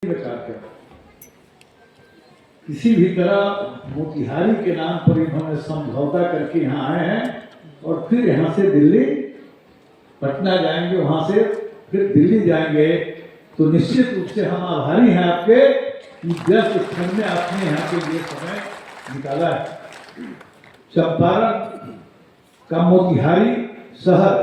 विचार कर किसी भी तरह मोतिहारी के नाम पर इन्होंने समझौता करके यहाँ आए हैं और फिर यहाँ से दिल्ली पटना जाएंगे, वहां से फिर दिल्ली जाएंगे। तो निश्चित रूप से हम आभारी हैं आपके कि व्यस्त क्षण में आपने यहाँ के लिए समय निकाला है। चंपारण का मोतिहारी शहर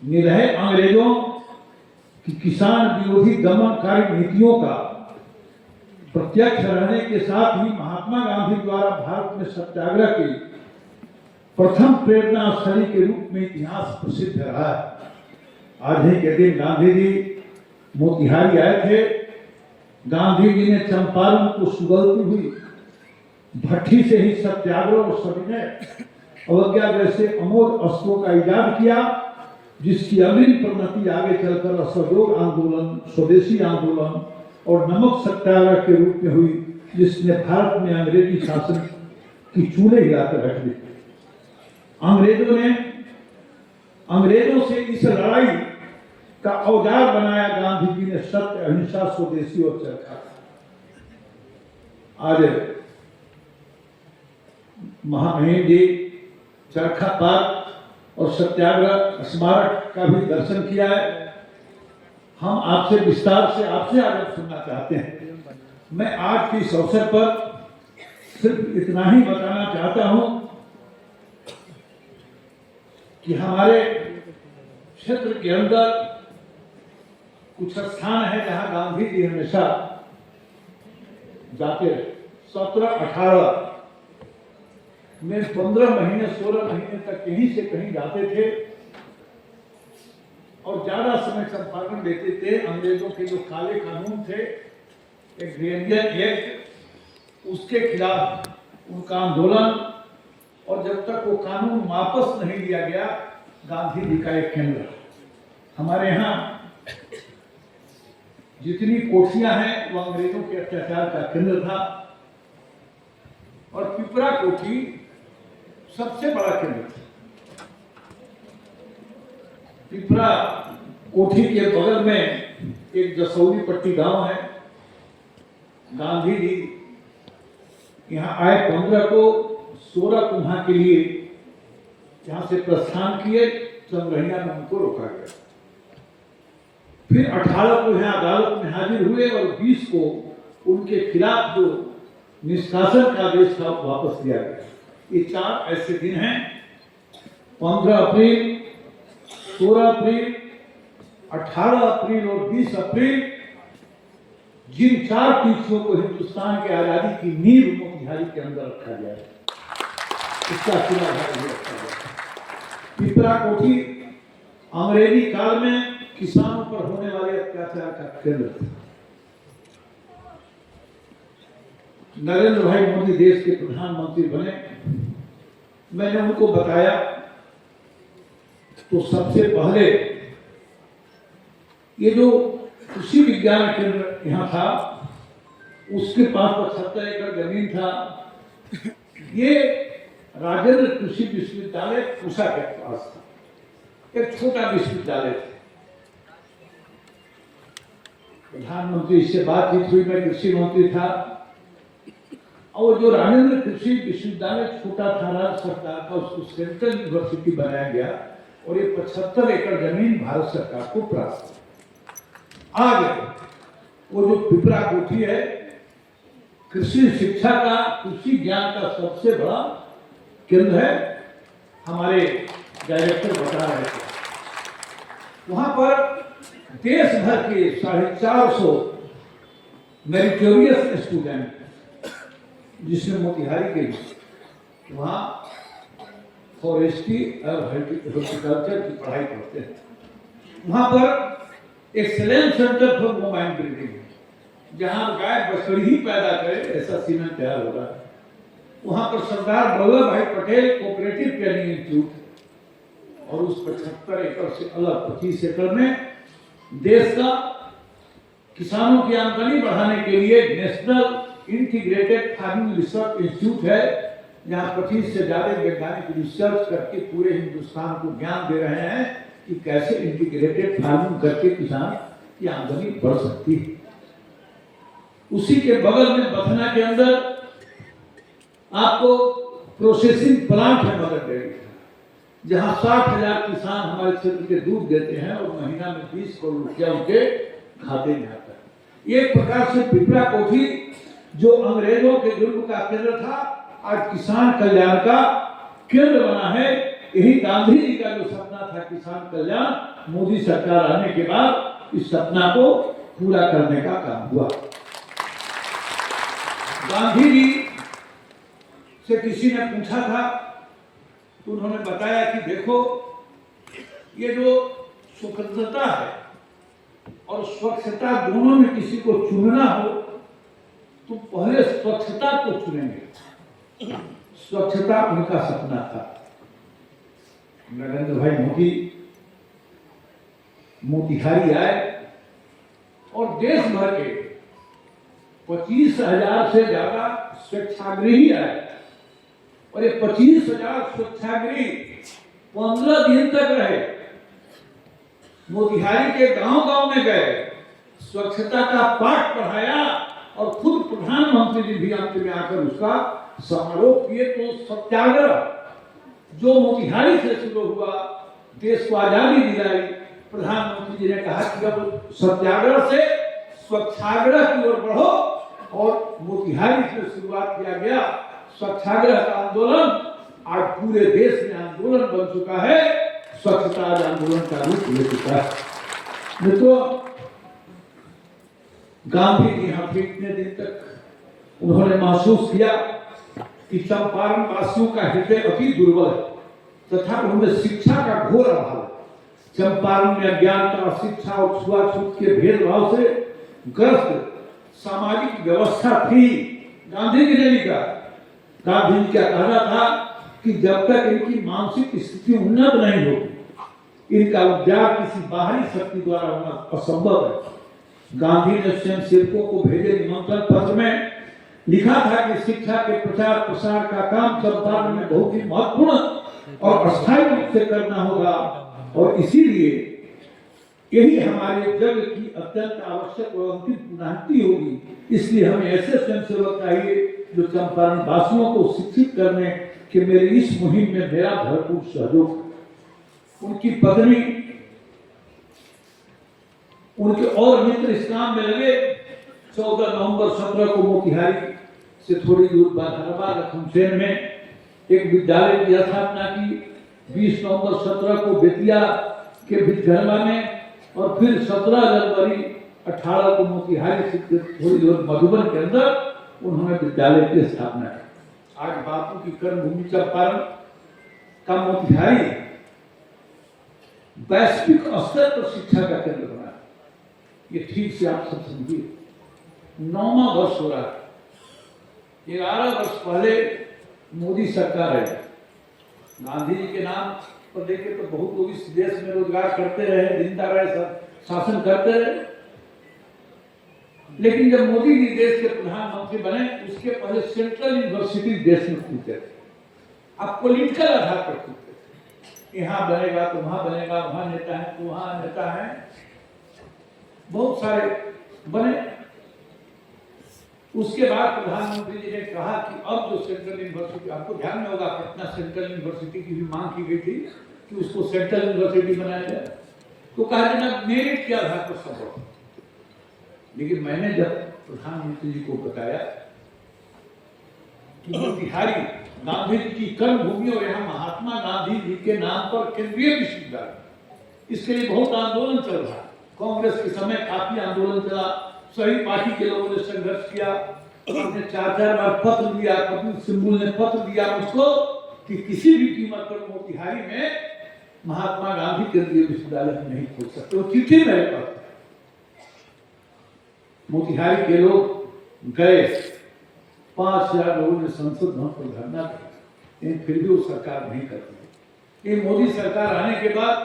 निरहे अंग्रेजों की किसान विरोधी दमनकारी नीतियों का प्रत्यक्ष रहने के साथ ही महात्मा गांधी द्वारा भारत में सत्याग्रह की प्रथम प्रेरणा स्थली के रूप में इतिहास प्रसिद्ध रहा है। आज ही के दिन गांधी जी मोतिहारी आए थे। गांधी जी ने चंपारण को सुगलती हुई भट्टी से ही सत्याग्रह और सविनय अवज्ञा जैसे अमोघ अस्त्रों का इजाद किया, जिसकी अग्रिम परिणति आगे चलकर असहयोग आंदोलन, स्वदेशी आंदोलन और नमक सत्याग्रह के रूप में हुई, जिसने भारत में अंग्रेजी शासन की चूल्हे हिलाकर रख दी। अंग्रेजों से इस लड़ाई का औजार बनाया गांधी जी ने सत्य, अहिंसा, स्वदेशी और चरखा। आज महामहिम जी चरखा पात और सत्याग्रह स्मारक का भी दर्शन किया है। हम आपसे विस्तार से आपसे आगे सुनना चाहते हैं। मैं आज के इस अवसर पर सिर्फ इतना ही बताना चाहता हूं कि हमारे क्षेत्र के अंदर कुछ स्थान है जहां गांधी जी हमेशा जाते रहे। 17-18 में 15 महीने 16 महीने तक कहीं से कहीं जाते थे और ज्यादा समय चंपारण देते थे। अंग्रेजों के जो काले कानून थे, एग्रेरियन एक्ट, उसके खिलाफ उनका आंदोलन, और जब तक वो कानून वापस नहीं लिया गया, गांधी जी का एक केंद्र। हमारे यहाँ जितनी कोठियां हैं वो अंग्रेजों के अत्याचार का केंद्र था और पिपरा कोठी सबसे बड़ा केंद्र था। पिपरा कोठी के बगल में एक जसौली पट्टी गांव है। गांधी जी यहाँ आए 15 को, 16 को वहां के लिए यहाँ से प्रस्थान किए। चंद्रहिया में उनको रोका गया। फिर 18 को यहाँ अदालत में हाजिर हुए और 20 को उनके खिलाफ जो निष्कासन का आदेश था वापस लिया गया। ये 4 ऐसे दिन हैं, 15 अप्रैल, 16 अप्रैल, 18 अप्रैल और 20 अप्रैल, जिन 4 तिथियों को हिंदुस्तान के आजादी की नींव मोतिहारी के अंदर रखा गया है, इसका शिलान्यास रखा गया। पिपरा कोठी अंग्रेजी काल में किसानों पर होने वाले अत्याचार का केंद्र था। नरेंद्र भाई मोदी देश के प्रधानमंत्री बने। मैंने उनको बताया तो सबसे पहले ये जो कृषि विज्ञान केंद्र यहाँ था, उसके पास 75 एकड़ जमीन था। ये राजेंद्र कृषि विश्वविद्यालय पूसा के पास था, एक छोटा विश्वविद्यालय था। प्रधानमंत्री से बातचीत हुई, मैं कृषि मंत्री था, और जो राजेंद्र कृषि विश्वविद्यालय छोटा था, राज्य सरकार का, उसको सेंट्रल यूनिवर्सिटी बनाया गया और ये 75 एकड़ जमीन भारत सरकार को प्राप्त। आज वो जो पिपरा कोठी है, कृषि शिक्षा का, कृषि ज्ञान का सबसे बड़ा केंद्र है। हमारे डायरेक्टर बता रहे थे, वहां पर देश भर के 450 मेरिटोरियस स्टूडेंट, जिसमें मोतिहारी के वहाँ फॉरेस्ट्री और हॉर्टिकल्चर की पढ़ाई करते हैं। वहाँ पर excellence centre for women breeding, जहाँ गाय बछड़ी ही पैदा करे ऐसा सीमेंट तैयार हो रहा है। वहाँ पर सरदार वल्लभ भाई पटेल कोऑपरेटिव ट्रेनिंग इंस्टीट्यूट, और उस 75 एकड़ से अलग 25 एकड़ में देश का किसानों की आमदनी बढ़ाने के लिए national integrated farming research institute है, जहां 25 से ज्यादा वैज्ञानिक रिसर्च करके पूरे हिंदुस्तान को ज्ञान दे रहे हैं कि कैसे इंटीग्रेटेड फार्मिंग करके किसान की आमदनी बढ़ सकती है। उसी के बगल में बथना के अंदर आपको प्रोसेसिंग प्लांट है मदर डेयरी, जहां 60,000 किसान हमारे क्षेत्र के दूध देते हैं और महीना में 20 करोड़ रुपया उनके खाते में आता है। एक प्रकार से पिपरा कोठी जो अंग्रेजों के जुल्म का केंद्र था, आज किसान कल्याण का केंद्र बना है। यही गांधी जी का जो सपना था किसान कल्याण, मोदी सरकार आने के बाद इस सपना को पूरा करने का काम हुआ। गांधी जी से किसी ने पूछा था तो उन्होंने बताया कि देखो, ये जो स्वतंत्रता है और स्वच्छता दोनों में किसी को चुनना हो तो पहले स्वच्छता को चुनेंगे। स्वच्छता उनका सपना था। नरेंद्र भाई मोदी मोतिहारी आए और देश भर के 25,000 से ज्यादा स्वच्छाग्रही आए और ये 25,000 स्वच्छाग्रही 15 दिन तक रहे। मोतिहारी के गांव-गांव में गए, स्वच्छता का पाठ पढ़ाया और खुद प्रधानमंत्री जी भी अंत में आकर उसका समारोह किए। तो सत्याग्रह जो मोतिहारी से शुरू हुआ, देश को आजादी दिलाई, प्रधानमंत्री जी ने कहा कि अब सत्याग्रह से स्वच्छाग्रह की ओर बढ़ो और मोतिहारी से शुरुआत किया गया स्वच्छाग्रह का आंदोलन आज पूरे देश में आंदोलन बन चुका है। स्वच्छता आज आंदोलन का रूप ले चुका है। मित्रों, गांधी जी यहाँ इतने दिन तक उन्होंने महसूस किया कि चंपारण वासियों का हृदय अति दुर्बल है तथा उनमें शिक्षा का घोर अभाव है। चंपारण में अज्ञानता, शिक्षा और छुआछूत के भेदभाव से ग्रस्त सामाजिक व्यवस्था थी। गांधी जी ने लिखा, गांधी जी क्या कहना था कि जब तक इनकी मानसिक स्थिति उन्नत नहीं होगी, इनका उद्धार किसी बाहरी शक्ति द्वारा होना असंभव है। गांधी ने स्वयं सेवकों को भेजे निमंत्रण पत्र में लिखा था कि शिक्षा के प्रचार प्रसार का काम चंपारण में बहुत ही महत्वपूर्ण और अस्थायी रूप से करना होगा और इसीलिए यही हमारे जग की अत्यंत आवश्यक और अंतिम पुनःति होगी। इसलिए हमें ऐसे स्वयंसेवक चाहिए जो चंपारण वासियों को शिक्षित करने के मेरी इस मुहिम में मेरा भरपूर सहयोग। उनकी पत्नी, उनके और मित्र इस काम में लगे। 14 नवंबर 17 को मोतिहारी से थोड़ी दूर बाधाराबाद लखनसेन में एक विद्यालय की स्थापना की। 20 नवंबर 17 को बेतिया के भितघरवा में और फिर 17 जनवरी 18 को मोतिहारी से थोड़ी दूर मधुबन के अंदर उन्होंने विद्यालय की स्थापना की। आज बापू की कर्मभूमि चंपारण का मोतिहारी वैश्विक स्तर पर शिक्षा का केंद्र बना। ये ठीक से आप सब समझिए, 9वां वर्ष हो रहा है। 11 वर्ष पहले मोदी सरकार है। गांधी जी के नाम पर देखे तो बहुत लोग इस देश में रोजगार करते रहे, जिंदा रहे, शासन करते रहे। लेकिन जब मोदी जी देश के प्रधानमंत्री बने, उसके पहले सेंट्रल यूनिवर्सिटी देश में खुलते थे। अब पॉलिटिकल आधार पर खुलते थे, यहाँ बनेगा तो वहां बनेगा, वहां नेता है तो वहां नेता है, बहुत सारे बने। उसके बाद प्रधानमंत्री जी ने कहा कि अब जो सेंट्रल यूनिवर्सिटी, आपको ध्यान में होगा पटना सेंट्रल यूनिवर्सिटी की भी मांग की गई थी कि उसको सेंट्रल यूनिवर्सिटी बनाया जाए। तो कहा जनाब मेरिट के आधार पर सब। लेकिन मैंने जब प्रधानमंत्री जी को बताया कि मोतिहारी गांधी जी की कर्मभूमि और यहाँ महात्मा गांधी जी के नाम पर केंद्रीय विश्वविद्यालय, इसके लिए बहुत आंदोलन चल रहा है। कांग्रेस के समय काफी आंदोलन चला, सभी पार्टी के लोगों ने संघर्ष किया। हमने 4 बार पत्र दिया, कपिल सिब्बल ने पत्र दिया उसको कि किसी भी कीमत पर मोतिहारी में महात्मा गांधी केंद्रीय विश्वविद्यालय नहीं खोल सकते। वो चिट्ठी मेरे पास। मोतिहारी के लोग गए, 5,000 लोगों ने संसद भवन पर धरना दिया, लेकिन फिर भी वो सरकार नहीं करती। ये मोदी सरकार आने के बाद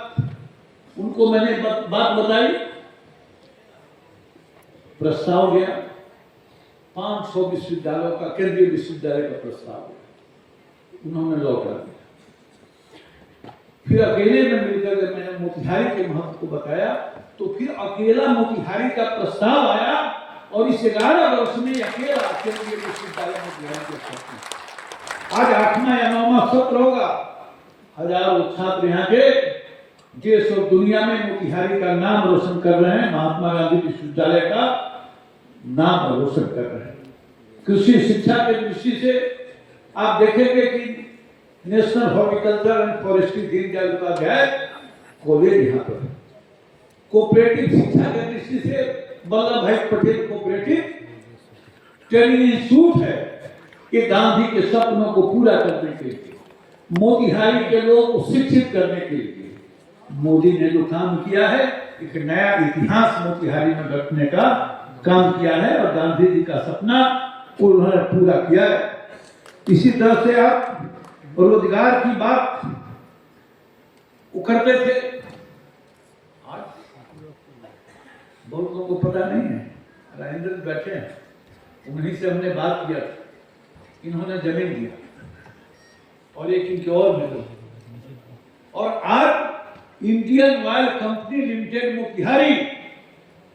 उनको मैंने बात बताई, प्रस्ताव गया 500 विश्वविद्यालयों का, केंद्रीय विश्वविद्यालय का प्रस्ताव गया, उन्होंने लौटा दिया। फिर अकेले में मिलकर जब मैंने मोतिहारी के महत्व को बताया तो फिर अकेला मोतिहारी का प्रस्ताव आया और और इस 11 वर्ष में अकेला केंद्रीय विश्वविद्यालय मोतिहारी के छात्र, आज 8वां या 9वां सत्र होगा, हजारों छात्र यहाँ के देश और दुनिया में मोतिहारी का नाम रोशन कर रहे हैं, महात्मा गांधी विश्वविद्यालय का नाम रोशन कर रहे हैं। कृषि शिक्षा के दृष्टि से आप देखेंगे कि national horticulture and forestry Deendayal Upadhyay college यहाँ पर, कोऑपरेटिव शिक्षा के दृष्टि से वल्लभ भाई पटेल कोऑपरेटिव ट्रेनिंग इंस्टीट्यूट है कि गांधी के सपनों को पूरा करने के लिए, मोतिहारी के लोगों को शिक्षित करने के लिए मोदी ने जो काम किया है, एक नया इतिहास मोतिहारी में रखने का काम किया है और गांधी जी का सपना उन्होंने पूरा किया है। इसी तरह से आप रोजगार की बात वो करते थे, आज बहुत लोगों को पता नहीं है, राजेंद्र बैठे हैं, उन्हीं से हमने बात किया, इन्होंने जमीन दिया और एक इनके और मिले, और आज Indian oil company limited Motihari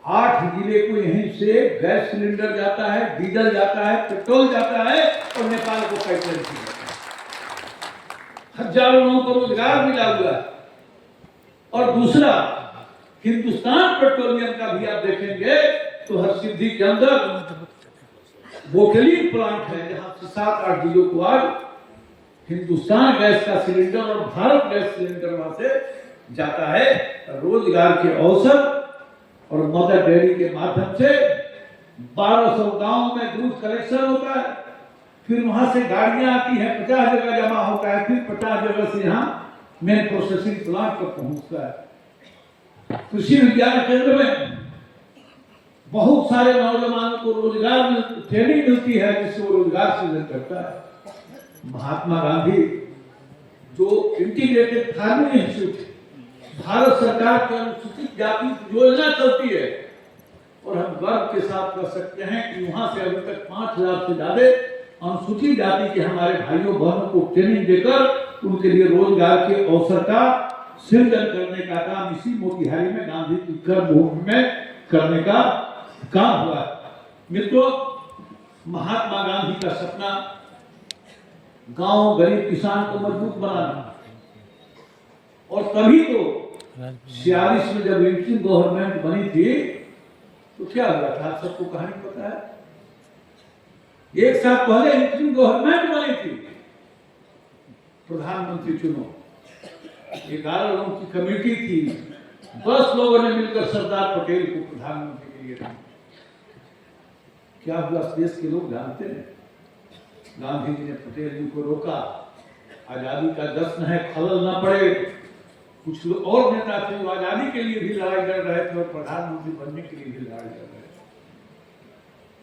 8 जिले को यहीं से गैस सिलेंडर जाता है, डीजल जाता है, पेट्रोल जाता है और नेपाल को पाइपलाइन की जाता है। हजारों लोगों को रोजगार मिला हुआ है। और दूसरा, हिंदुस्तान पेट्रोलियम का भी आप देखेंगे तो हर सिद्धि के अंदर बोटलिंग प्लांट है, जहां से 7-8 जिलों को आज हिंदुस्तान गैस का सिलेंडर और भारत गैस सिलेंडर वहां से जाता है। रोजगार के अवसर और मदर डेयरी के माध्यम से 1200 गांव में दूध कलेक्शन होता है, फिर वहां से गाड़ियां आती हैं, 50 जगह जमा होता है, फिर 50 जगह से यहाँ मेन प्रोसेसिंग प्लांट पर पहुंचता है। कृषि विज्ञान केंद्र में बहुत सारे नौजवानों को रोजगार ट्रेनिंग मिलती है, जिससे वो रोजगार सृजन करता है। महात्मा गांधी जो इंटीग्रेटेड फार्मिंग इंस्टीट्यूट भारत सरकार की अनुसूचित जाति योजना चलती है, और हम गर्व के साथ कह सकते हैं कि वहां से अभी तक 5000 से ज्यादा अनुसूचित जाति के हमारे भाइयों बहनों को ट्रेनिंग देकर उनके लिए रोजगार के अवसर का सृजन करने का काम इसी मोतिहारी में गांधी की कर्मभूमि में करने का काम हुआ है। मित्रों, महात्मा गांधी का सपना गांव गरीब किसान को मजबूत बनाना, और तभी तो 46 में जब इंटरिम गवर्नमेंट बनी थी तो क्या हुआ था, सबको कहानी पता है। एक साल पहले इंटरिम गवर्नमेंट बनी थी, प्रधानमंत्री चुनो, 11 लोगों की कमेटी थी, 10 लोगों ने मिलकर सरदार पटेल को प्रधानमंत्री के लिए चुना। क्या हुआ देश के लोग जानते हैं। गांधी जी ने पटेल जी को रोका, आजादी का जश्न है, खलल न पड़े। कुछ लोग और नेता थे वो आजादी के लिए भी लड़ाई लड़ रहे थे और प्रधानमंत्री बनने के लिए भी लड़ाई लड़ रहे थे।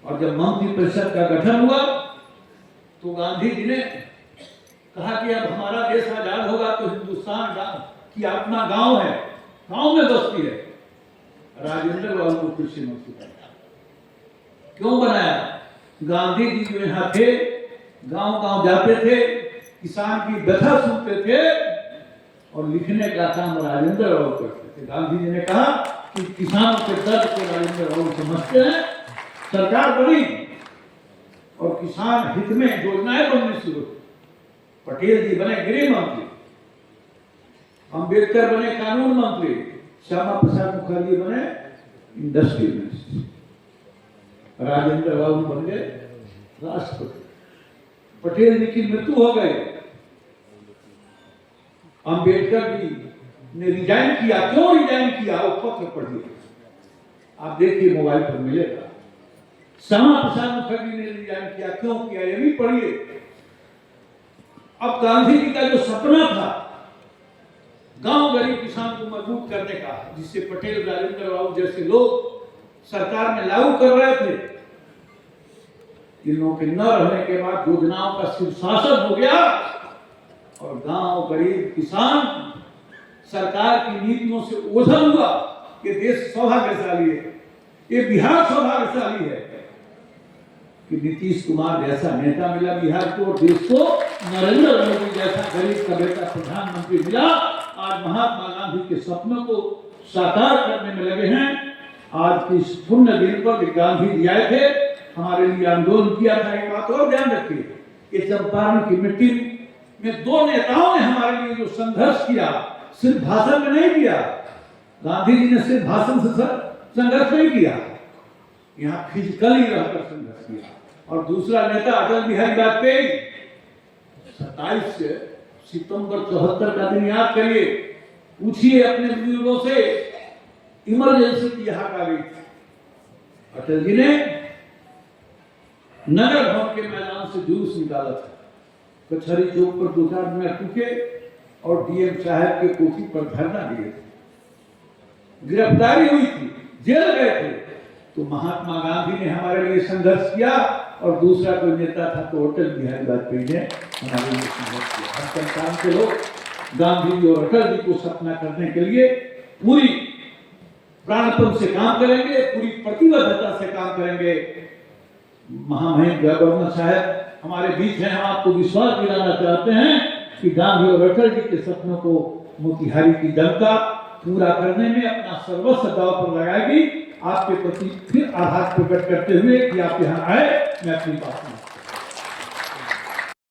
और जब मंत्रिपरिषद का गठन हुआ तो गांधी जी ने कहा कि अब हमारा देश आजाद होगा तो हिंदुस्तान की आत्मा गांव है, गांव में बसती है। राजेंद्र बाबू को कृषि मंत्री बनाया। क्यों बनाया? गांधी जी जो यहाँ थे, गांव गांव जाते थे, किसान की व्यथा सुनते थे और लिखने का काम राजेंद्र बाबू करते थे। गांधी जी ने कहा कि किसानों के दर्द को राजेंद्र बाबू समझते हैं, सरकार बनी और किसान हित में योजनाएं बननी शुरू। पटेल जी बने गृह मंत्री, अंबेडकर बने कानून मंत्री, श्यामा प्रसाद मुखर्जी बने इंडस्ट्री मिनिस्टर, राजेंद्र बाबू बन गए राष्ट्रपति। पटेल जी की मृत्यु हो गई, अंबेडकर जी ने रिजाइन किया। क्यों रिजाइन किया? वो पत्र पढ़िए, आप देखिए मोबाइल पर मिलेगा। श्यामा प्रसाद मुखर्जी ने रिजाइन किया, क्यों किया ये भी पढ़िए। अब गांधी जी का जो सपना था गांव गरीब किसान को मजबूत करने का, जिससे पटेल राजेंद्र बाबू जैसे लोग सरकार में लागू कर रहे थे, इन लोगों के न रहने के बाद योजनाओं का शीर्षासन हो गया और गांव गरीब किसान सरकार की नीतियों से ओझल हुआ। ये देश सौभाग्यशाली है, ये बिहार सौभाग्यशाली है कि नीतीश कुमार जैसा नेता मिला बिहार को, और देश को नरेंद्र मोदी जैसा गरीब का बेटा प्रधानमंत्री मिला। आज महात्मा गांधी के सपनों को साकार करने में लगे हैं आज के इस पुण्य दिन पर गांधी जी आए थे, हमारे लिए आंदोलन किया था। एक बात और ध्यान रखिए कि चंपारण की मिट्टी में दो नेताओं ने हमारे लिए जो संघर्ष किया, सिर्फ भाषण में नहीं किया। गांधी जी ने सिर्फ भाषण से संघर्ष नहीं किया, यहाँ फिजिकली रहकर संघर्ष किया। और दूसरा नेता अटल बिहारी वाजपेयी, 27 सितंबर 74 का दिन याद करिए, पूछिए अपने बुजुर्गों से, इमरजेंसी की हाक आ गई थी, अटल जी ने नगर भवन के मैदान से जुलूस निकाला था, कचहरी चौक पर 2-4 मिनट रुके और डीएम साहब के कोठी पर धरना दिए थे। गिरफ्तारी हुई थी, जेल गए थे, तो महात्मा गांधी ने हमारे लिए संघर्ष किया और दूसरा कोई नेता था तो अटल बिहारी वाजपेयी ने हमारे लिए संघर्ष किया। हम संतान के लोग गांधी जी और अटल जी को सपना करने के लिए पूरी प्राणपण से काम करेंगे, पूरी प्रतिबद्धता से काम करेंगे। महामहिम गवर्नर साहब हमारे बीच हैं, हम आपको विश्वास दिलाना चाहते हैं कि गांधी और अटल जी के सपनों को मोतिहारी की जनता पूरा करने में अपना सर्वस्व दांव पर लगाएगी। आपके प्रति फिर आभार प्रकट करते हुए कि आप यहाँ आए, मैं अपनी बात